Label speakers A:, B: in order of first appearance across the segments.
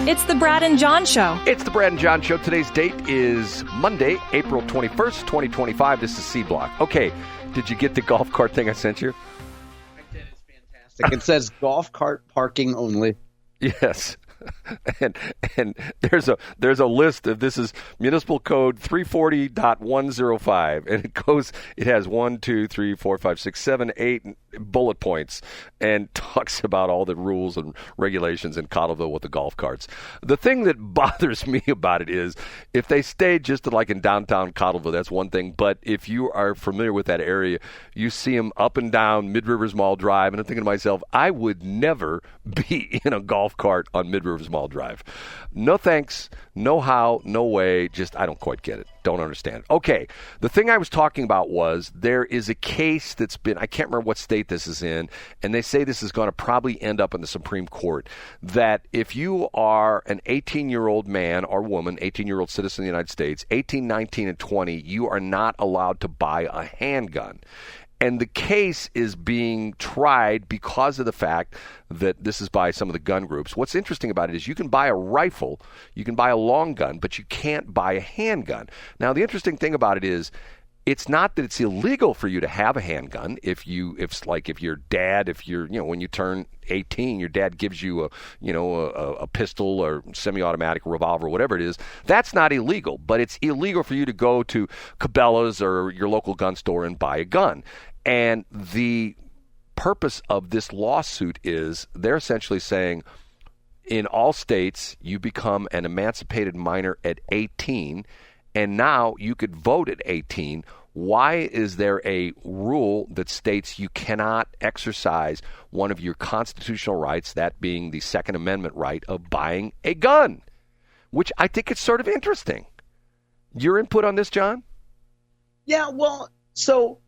A: It's the Brad and John Show.
B: It's the Brad and John Show. Today's date is Monday, April 21st, 2025. This is C Block. Okay, did you get the golf cart thing I sent you?
C: I did. It's fantastic. It says golf cart parking only.
B: Yes. And there's a list of, this is municipal code 340.105, and it has 1, 2, 3, 4, 5, 6, 7, 8 bullet points and talks about all the rules and regulations in Cottleville with the golf carts. The thing that bothers me about it is if they stay just like in downtown Cottleville, that's one thing, but if you are familiar with that area, you see them up and down Mid-Rivers Mall Drive, and I'm thinking to myself, I would never be in a golf cart on Mid-Rivers Mall Drive. No thanks, no how, no way, just I don't quite get it. Don't understand. Okay, the thing I was talking about was there is a case that's been, I can't remember what state this is in, and they say this is going to probably end up in the Supreme Court, that if you are an 18-year-old man or woman, 18-year-old citizen of the United States, 18, 19, and 20, you are not allowed to buy a handgun. And the case is being tried because of the fact that this is by some of the gun groups. What's interesting about it is you can buy a rifle, you can buy a long gun, but you can't buy a handgun. Now, the interesting thing about it is it's not that it's illegal for you to have a handgun. If your dad, when you turn 18, your dad gives you a pistol or semi-automatic revolver, whatever it is, that's not illegal. But it's illegal for you to go to Cabela's or your local gun store and buy a gun. And the purpose of this lawsuit is they're essentially saying in all states you become an emancipated minor at 18, and now you could vote at 18. Why is there a rule that states you cannot exercise one of your constitutional rights, that being the Second Amendment right of buying a gun? Which I think is sort of interesting. Your input on this, John?
C: Yeah, well, so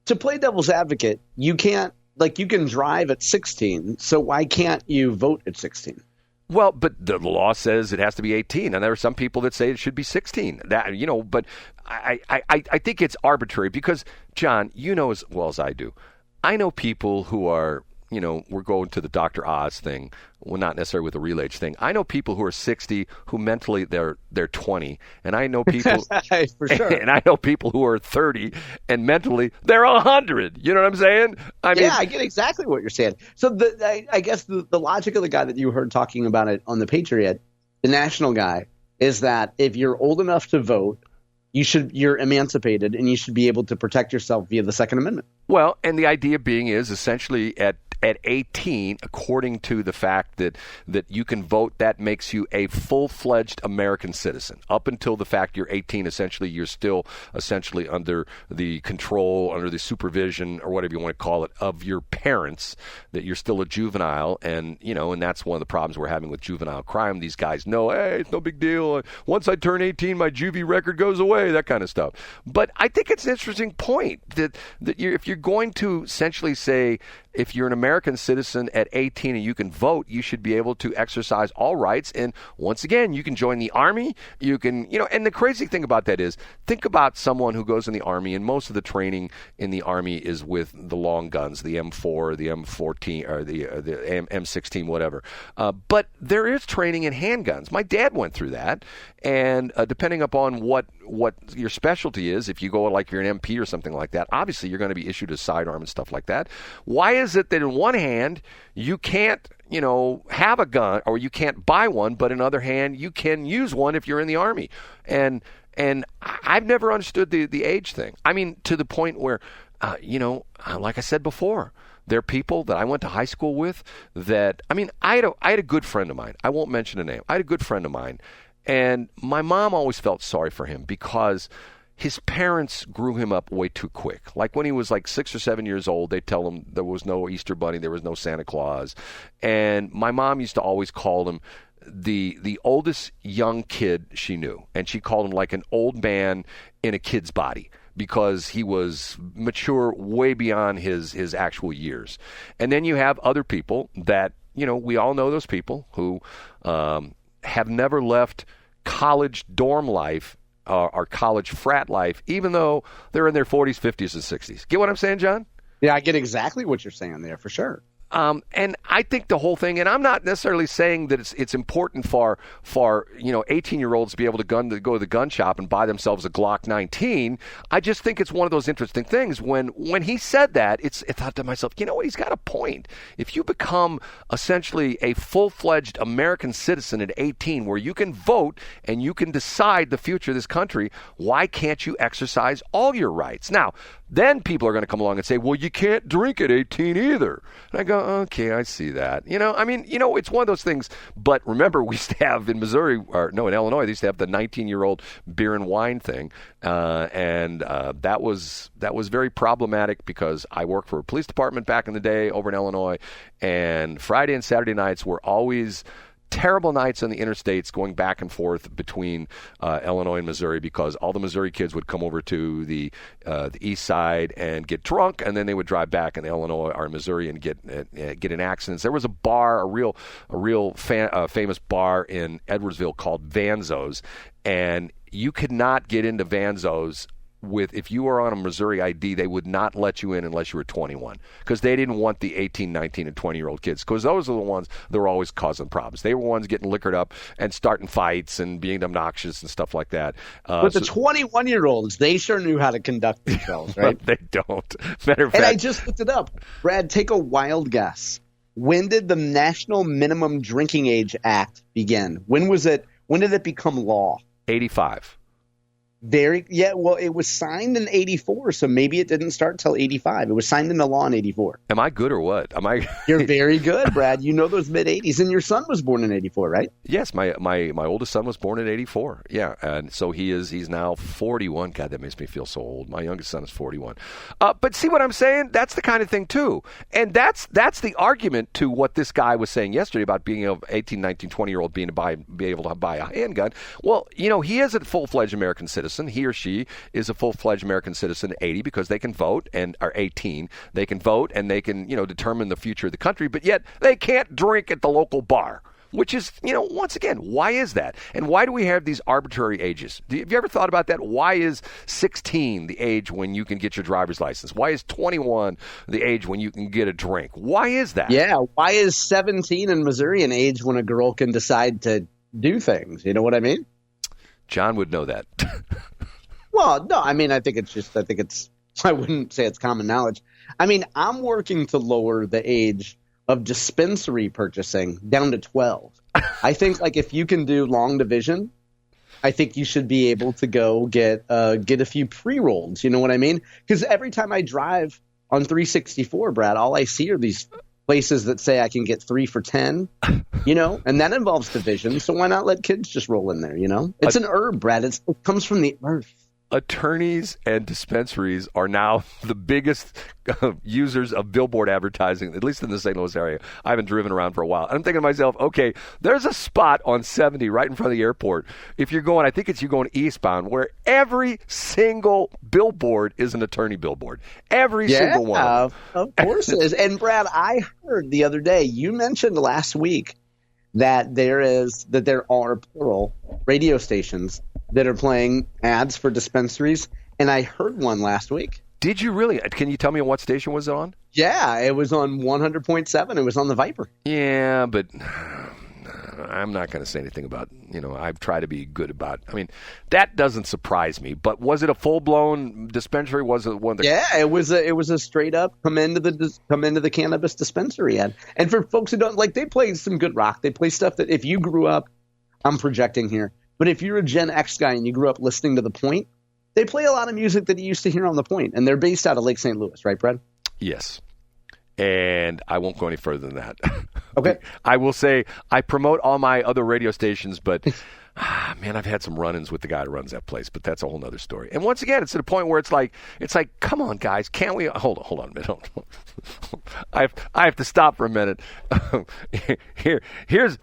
C: to play devil's advocate, you can drive at 16, so why can't you vote at 16?
B: Well, but the law says it has to be 18, and there are some people that say it should be 16. But I think it's arbitrary because, John, you know as well as I do, I know people who are, we're going to the Dr. Oz thing, well, not necessarily with the Real-Age thing. I know people who are 60 who mentally they're 20, and I know people
C: for sure.
B: And I know people who are 30 and mentally they're 100. You know what I'm saying? I
C: get exactly what you're saying. So I guess the logic of the guy that you heard talking about it on the Patriot, the national guy, is that if you're old enough to vote, you're emancipated and you should be able to protect yourself via the Second Amendment.
B: Well, and the idea being is essentially at 18, according to the fact that you can vote, that makes you a full-fledged American citizen. Up until the fact you're 18, essentially, you're still essentially under the control, under the supervision, or whatever you want to call it, of your parents, that you're still a juvenile. And, and that's one of the problems we're having with juvenile crime. These guys know, hey, it's no big deal. Once I turn 18, my juvie record goes away, that kind of stuff. But I think it's an interesting point that if you're going to essentially say, if you're an American citizen at 18 and you can vote, you should be able to exercise all rights. And once again, you can join the Army. You can, and the crazy thing about that is, think about someone who goes in the Army, and most of the training in the Army is with the long guns, the M4, the M14, or the M16, whatever. But there is training in handguns. My dad went through that. And depending upon what your specialty is, if you go like you're an MP or something like that, obviously you're going to be issued a sidearm and stuff like that. Why is it that in one hand you can't, have a gun or you can't buy one, but in other hand you can use one if you're in the Army? And I've never understood the age thing. I mean, to the point where, like I said before, there are people that I went to high school with that, I had a good friend of mine. I won't mention a name. I had a good friend of mine. And my mom always felt sorry for him because his parents grew him up way too quick. Like when he was like 6 or 7 years old, they tell him there was no Easter Bunny, there was no Santa Claus. And my mom used to always call him the oldest young kid she knew. And she called him like an old man in a kid's body, because he was mature way beyond his actual years. And then you have other people that, we all know those people who have never left college dorm life or college frat life, even though they're in their 40s, 50s, and 60s. Get what I'm saying, John?
C: Yeah, I get exactly what you're saying there, for sure.
B: And I think the whole thing, and I'm not necessarily saying that it's important for 18-year-olds to be able to go to the gun shop and buy themselves a Glock 19. I just think it's one of those interesting things. When he said that, I thought to myself, you know what, he's got a point. If you become essentially a full-fledged American citizen at 18, where you can vote and you can decide the future of this country, why can't you exercise all your rights? Now, then people are going to come along and say, well, you can't drink at 18 either. And I go, okay, I see that. It's one of those things. But remember, we used to have in Missouri, in Illinois, they used to have the 19-year-old beer and wine thing. And that was very problematic because I worked for a police department back in the day over in Illinois. And Friday and Saturday nights were always terrible nights on the interstates going back and forth between Illinois and Missouri, because all the Missouri kids would come over to the east side and get drunk, and then they would drive back in Illinois or Missouri and get in accidents. There was a bar, a real famous bar in Edwardsville called Vanzo's, and you could not get into Vanzo's if you were on a Missouri ID. They would not let you in unless you were 21, because they didn't want the 18, 19, and 20-year-old kids, because those are the ones that were always causing problems. They were ones getting liquored up and starting fights and being obnoxious and stuff like that.
C: But the 21-year-olds, they sure knew how to conduct themselves, right?
B: They don't. Matter of fact,
C: and I just looked it up. Brad, take a wild guess. When did the National Minimum Drinking Age Act begin? When did it become law?
B: 85.
C: Well, it was signed in 84, so maybe it didn't start till 85. It was signed into law in 84.
B: Am I good or what?
C: You're very good, Brad. You know those mid-80s, and your son was born in 84, right?
B: Yes, my oldest son was born in 84. Yeah, and so he's now 41. God, that makes me feel so old. My youngest son is 41. But see what I'm saying? That's the kind of thing too. And that's the argument to what this guy was saying yesterday about being an 18, 19, 20-year-old be able to buy a handgun. Well, he is a full-fledged American citizen. He or she is a full-fledged American citizen at 80, because they can vote and are 18. They can vote and they can, determine the future of the country, but yet they can't drink at the local bar, which is, once again, why is that? And why do we have these arbitrary ages? Have you ever thought about that? Why is 16 the age when you can get your driver's license? Why is 21 the age when you can get a drink? Why is that?
C: Yeah, why is 17 in Missouri an age when a girl can decide to do things? You know what I mean?
B: John would know that.
C: Well, no, I wouldn't say it's common knowledge. I mean, I'm working to lower the age of dispensary purchasing down to 12. I think, if you can do long division, I think you should be able to go get a few pre-rolls. You know what I mean? Because every time I drive on 364, Brad, all I see are these places that say I can get 3 for $10, and that involves division. So why not let kids just roll in there? It's an herb, Brad. It comes from the earth.
B: Attorneys and dispensaries are now the biggest users of billboard advertising, at least in the St. Louis area. I haven't driven around for a while. I'm thinking to myself, okay, there's a spot on 70 right in front of the airport. If you're going, I think you're going eastbound, where every single billboard is an attorney billboard. Every single one.
C: Of course it is. And Brad, I heard the other day, you mentioned last week that there are plural radio stations that are playing ads for dispensaries, and I heard one last week.
B: Did you really? Can you tell me what station was it on?
C: Yeah, it was on 100.7. It was on the Viper.
B: Yeah, but I'm not going to say anything about, I've tried to be good about, that doesn't surprise me. But was it a full-blown dispensary? Was it one of the... Yeah,
C: it was a straight-up come into the cannabis dispensary ad. And for folks who don't, they play some good rock. They play stuff that if you grew up, I'm projecting here, but if you're a Gen X guy and you grew up listening to The Point, they play a lot of music that you used to hear on The Point, and they're based out of Lake St. Louis, right, Brad?
B: Yes. And I won't go any further than that.
C: Okay.
B: I will say I promote all my other radio stations, but man, I've had some run-ins with the guy who runs that place, but that's a whole other story. And once again, it's to the point where it's like, come on, guys, can't we? Hold on a minute. I have to stop for a minute.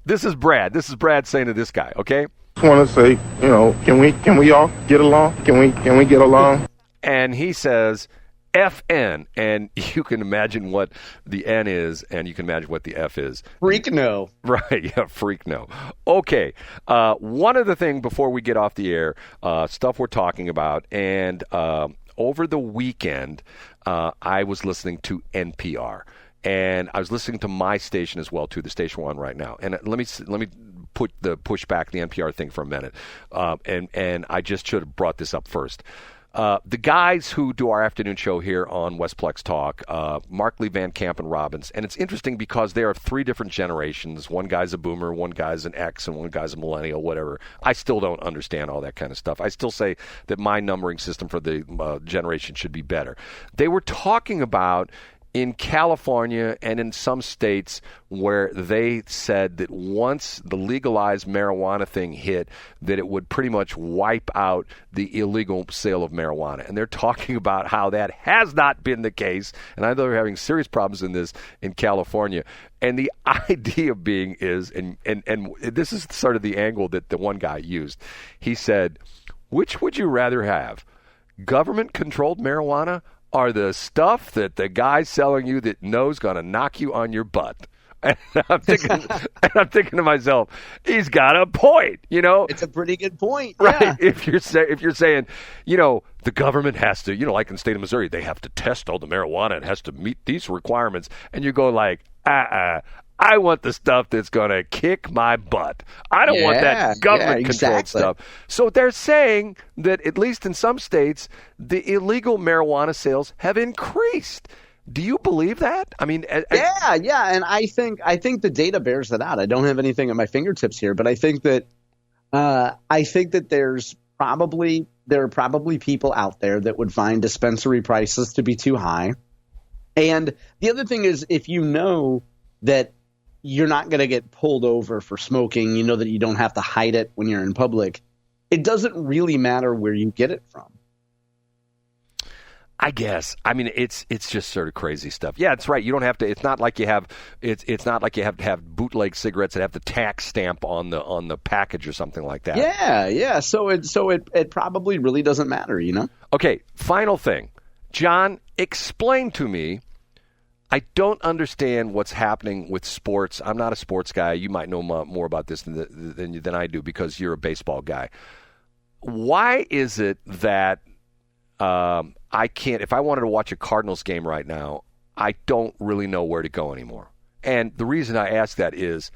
B: This is Brad. This is Brad saying to this guy, okay?
A: I want to say, can we all get along? Can we get along?
B: And he says, FN, and you can imagine what the N is, and you can imagine what the F is.
C: Freak no.
B: Right, yeah, freak no. Okay, one other thing before we get off the air, stuff we're talking about, and over the weekend, I was listening to NPR. and I was listening to my station as well, too, the station we're on right now. And let me push back the NPR thing for a minute, and I just should have brought this up first. The guys who do our afternoon show here on Westplex Talk, Mark Lee, Van Camp, and Robbins, and it's interesting because there are three different generations. One guy's a boomer, one guy's an X, and one guy's a millennial, whatever. I still don't understand all that kind of stuff. I still say that my numbering system for the generation should be better. They were talking about in California and in some states where they said that once the legalized marijuana thing hit, that it would pretty much wipe out the illegal sale of marijuana. And they're talking about how that has not been the case. And I know they're having serious problems in California. And the idea being is, and this is sort of the angle that the one guy used. He said, which would you rather have? Government-controlled marijuana are the stuff that the guy selling you that knows going to knock you on your butt. And I'm thinking to myself, he's got a point, you know.
C: It's a pretty good point,
B: right?
C: Yeah.
B: If you're saying, you know, the government has to, you know, like in the state of Missouri, they have to test all the marijuana. It has to meet these requirements, and you go like, I want the stuff that's going to kick my butt. I don't want that government-controlled stuff. So they're saying that, at least in some states, the illegal marijuana sales have increased. Do you believe that? I mean,
C: yeah, and I think the data bears that out. I don't have anything at my fingertips here, but I think that there are probably people out there that would find dispensary prices to be too high. And the other thing is, if you know that you're not going to get pulled over for smoking, you know that you don't have to hide it when you're in public, it doesn't really matter where you get it from.
B: I guess. I mean, it's just sort of crazy stuff. Yeah, it's right. You don't have to. It's not like you have. It's not like you have to have bootleg cigarettes that have the tax stamp on the package or something like that.
C: Yeah. So it probably really doesn't matter, you know.
B: Okay. Final thing, John, explain to me. I don't understand what's happening with sports. I'm not a sports guy. You might know more about this than I do because you're a baseball guy. Why is it that I can't – if I wanted to watch a Cardinals game right now, I don't really know where to go anymore? And the reason I ask that is,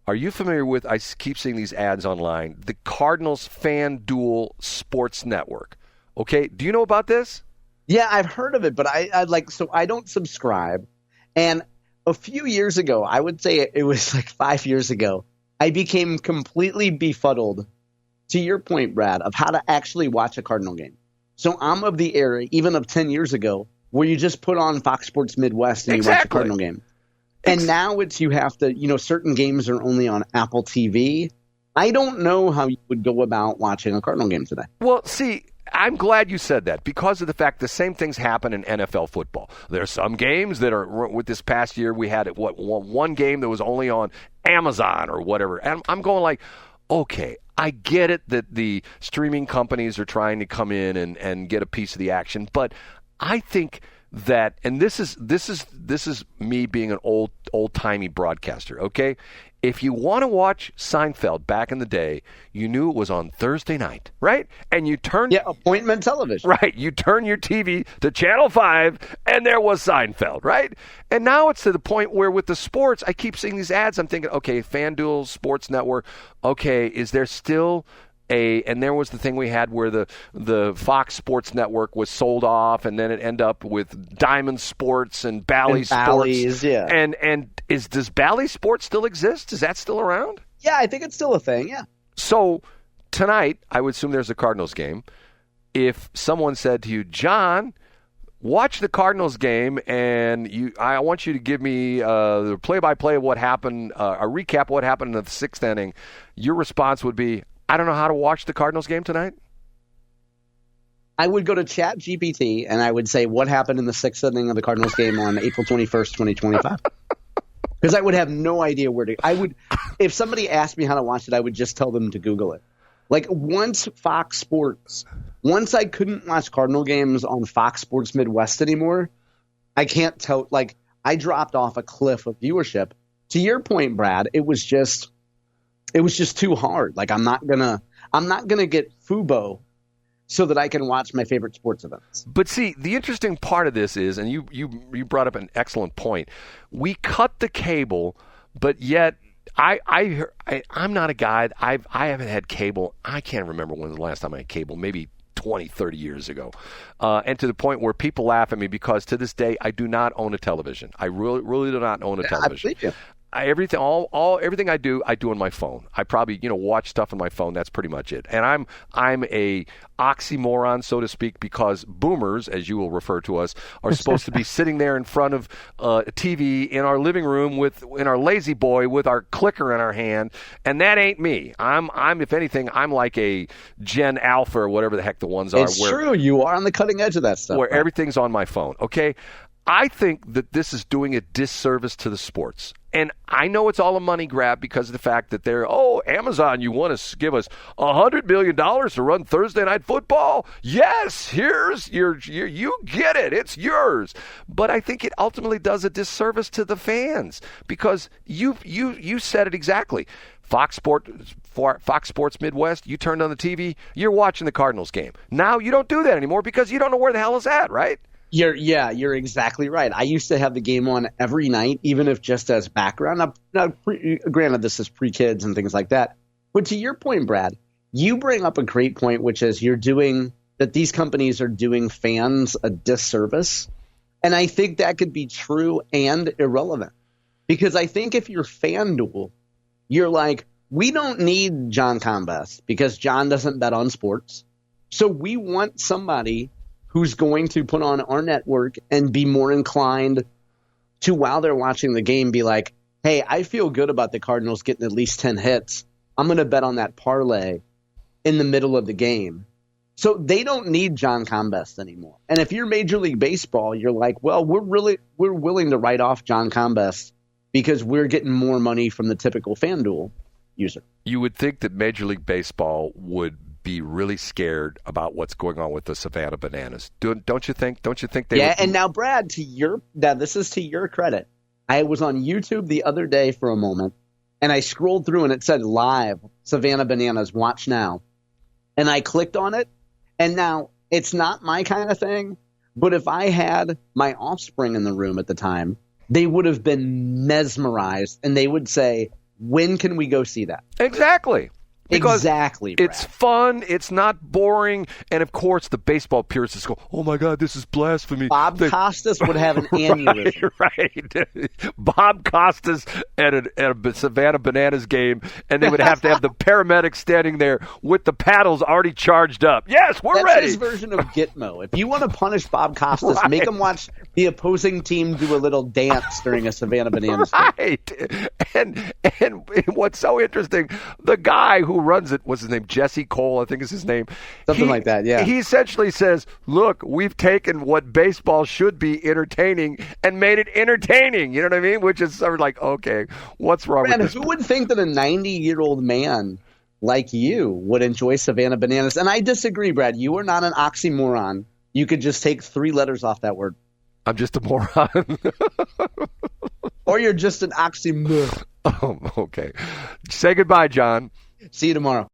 B: are you familiar with – I keep seeing these ads online, the Cardinals FanDuel Sports Network. Okay, do you know about this?
C: Yeah, I've heard of it, but I don't subscribe. And a few years ago, I would say it was like 5 years ago, I became completely befuddled, to your point, Brad, of how to actually watch a Cardinal game. So I'm of the era, even of 10 years ago, where you just put on Fox Sports Midwest and you watch a Cardinal game. And now you have to, you know, certain games are only on Apple TV. I don't know how you would go about watching a Cardinal game today.
B: Well, see, I'm glad you said that because of the fact the same things happen in NFL football. There are some games that are, with this past year, we had one game that was only on Amazon or whatever. And I'm going like, okay, I get it that the streaming companies are trying to come in and get a piece of the action, but I think that, and this is me being an old-timey broadcaster, okay? If you want to watch Seinfeld back in the day, you knew it was on Thursday night, right? And you turned...
C: Yeah, appointment television.
B: Right. You turn your TV to Channel 5, and there was Seinfeld, right? And now it's to the point where with the sports, I keep seeing these ads. I'm thinking, okay, FanDuel Sports Network, okay, is there still... And there was the thing we had where the Fox Sports Network was sold off, and then it ended up with Diamond Sports and Bally Sports.
C: Yeah.
B: And does Bally Sports still exist? Is that still around?
C: Yeah, I think it's still a thing, yeah.
B: So tonight, I would assume there's a Cardinals game. If someone said to you, John, watch the Cardinals game, and I want you to give me the play-by-play of what happened, a recap of what happened in the sixth inning, your response would be, I don't know how to watch the Cardinals game tonight?
C: I would go to ChatGPT and I would say, what happened in the sixth inning of the Cardinals game on April 21st, 2025? Because I would have no idea where to – if somebody asked me how to watch it, I would just tell them to Google it. Like once I couldn't watch Cardinal games on Fox Sports Midwest anymore, I can't tell – like I dropped off a cliff of viewership. To your point, Brad, it was just too hard. Like I'm not gonna get Fubo so that I can watch my favorite sports events.
B: But see, the interesting part of this is, and you brought up an excellent point. We cut the cable, but yet I'm not a guy. I haven't had cable. I can't remember when the last time I had cable. Maybe 20, 30 years ago. And to the point where people laugh at me because to this day I do not own a television. I really do not own a television.
C: I believe you.
B: Everything I do on my phone. I probably watch stuff on my phone. That's pretty much it. And I'm a oxymoron, so to speak, because boomers, as you will refer to us, are supposed to be sitting there in front of a TV in our living room in our lazy boy with our clicker in our hand, and that ain't me. I'm if anything, I'm like a Gen Alpha or whatever the heck the ones are.
C: It's true. You are on the cutting edge of that stuff.
B: Where everything's on my phone. Okay. I think that this is doing a disservice to the sports. And I know it's all a money grab because of the fact that Amazon, you want to give us $100 million to run Thursday Night Football? Yes, here's you get it. It's yours. But I think it ultimately does a disservice to the fans because you said it exactly. Fox Sports Midwest, you turned on the TV, you're watching the Cardinals game. Now you don't do that anymore because you don't know where the hell it's at, right?
C: You're exactly right. I used to have the game on every night, even if just as background. Now, granted, this is pre-kids and things like that. But to your point, Brad, you bring up a great point, which is that these companies are doing fans a disservice. And I think that could be true and irrelevant. Because I think if you're FanDuel, you're like, we don't need John Combest because John doesn't bet on sports. So we want somebody who's going to put on our network and be more inclined to, while they're watching the game, be like, hey, I feel good about the Cardinals getting at least 10 hits. I'm going to bet on that parlay in the middle of the game. So they don't need John Combest anymore. And if you're Major League Baseball, you're like, well, we're willing to write off John Combest because we're getting more money from the typical FanDuel user.
B: You would think that Major League Baseball would be really scared about what's going on with the Savannah Bananas. Don't you think? Don't you think they?
C: Yeah, and now, Brad, this is to your credit. I was on YouTube the other day for a moment, and I scrolled through, and it said live Savannah Bananas. Watch now, and I clicked on it, and now it's not my kind of thing. But if I had my offspring in the room at the time, they would have been mesmerized, and they would say, "When can we go see that?"
B: Exactly. Because
C: exactly, Brad.
B: It's fun, it's not boring, and of course the baseball purists go, oh my God, this is blasphemy.
C: Bob Costas would have an aneurysm.
B: Right. Bob Costas at a Savannah Bananas game, and they would have to have the paramedics standing there with the paddles already charged up. Yes, we're ready.
C: That's his version of Gitmo. If you want to punish Bob Costas, make him watch the opposing team do a little dance during a Savannah Bananas game.
B: Right. And what's so interesting, the guy who runs it, what's his name? Jesse Cole, I think is his name.
C: Something like that, yeah.
B: He essentially says, look, we've taken what baseball should be entertaining and made it entertaining. You know what I mean? Which is sort of like, okay, what's wrong with this?
C: Who would think that a 90-year-old man like you would enjoy Savannah Bananas? And I disagree, Brad. You are not an oxymoron. You could just take 3 letters off that word.
B: I'm just a moron.
C: Or you're just an oxymoron.
B: Oh, okay. Say goodbye, John.
C: See you tomorrow.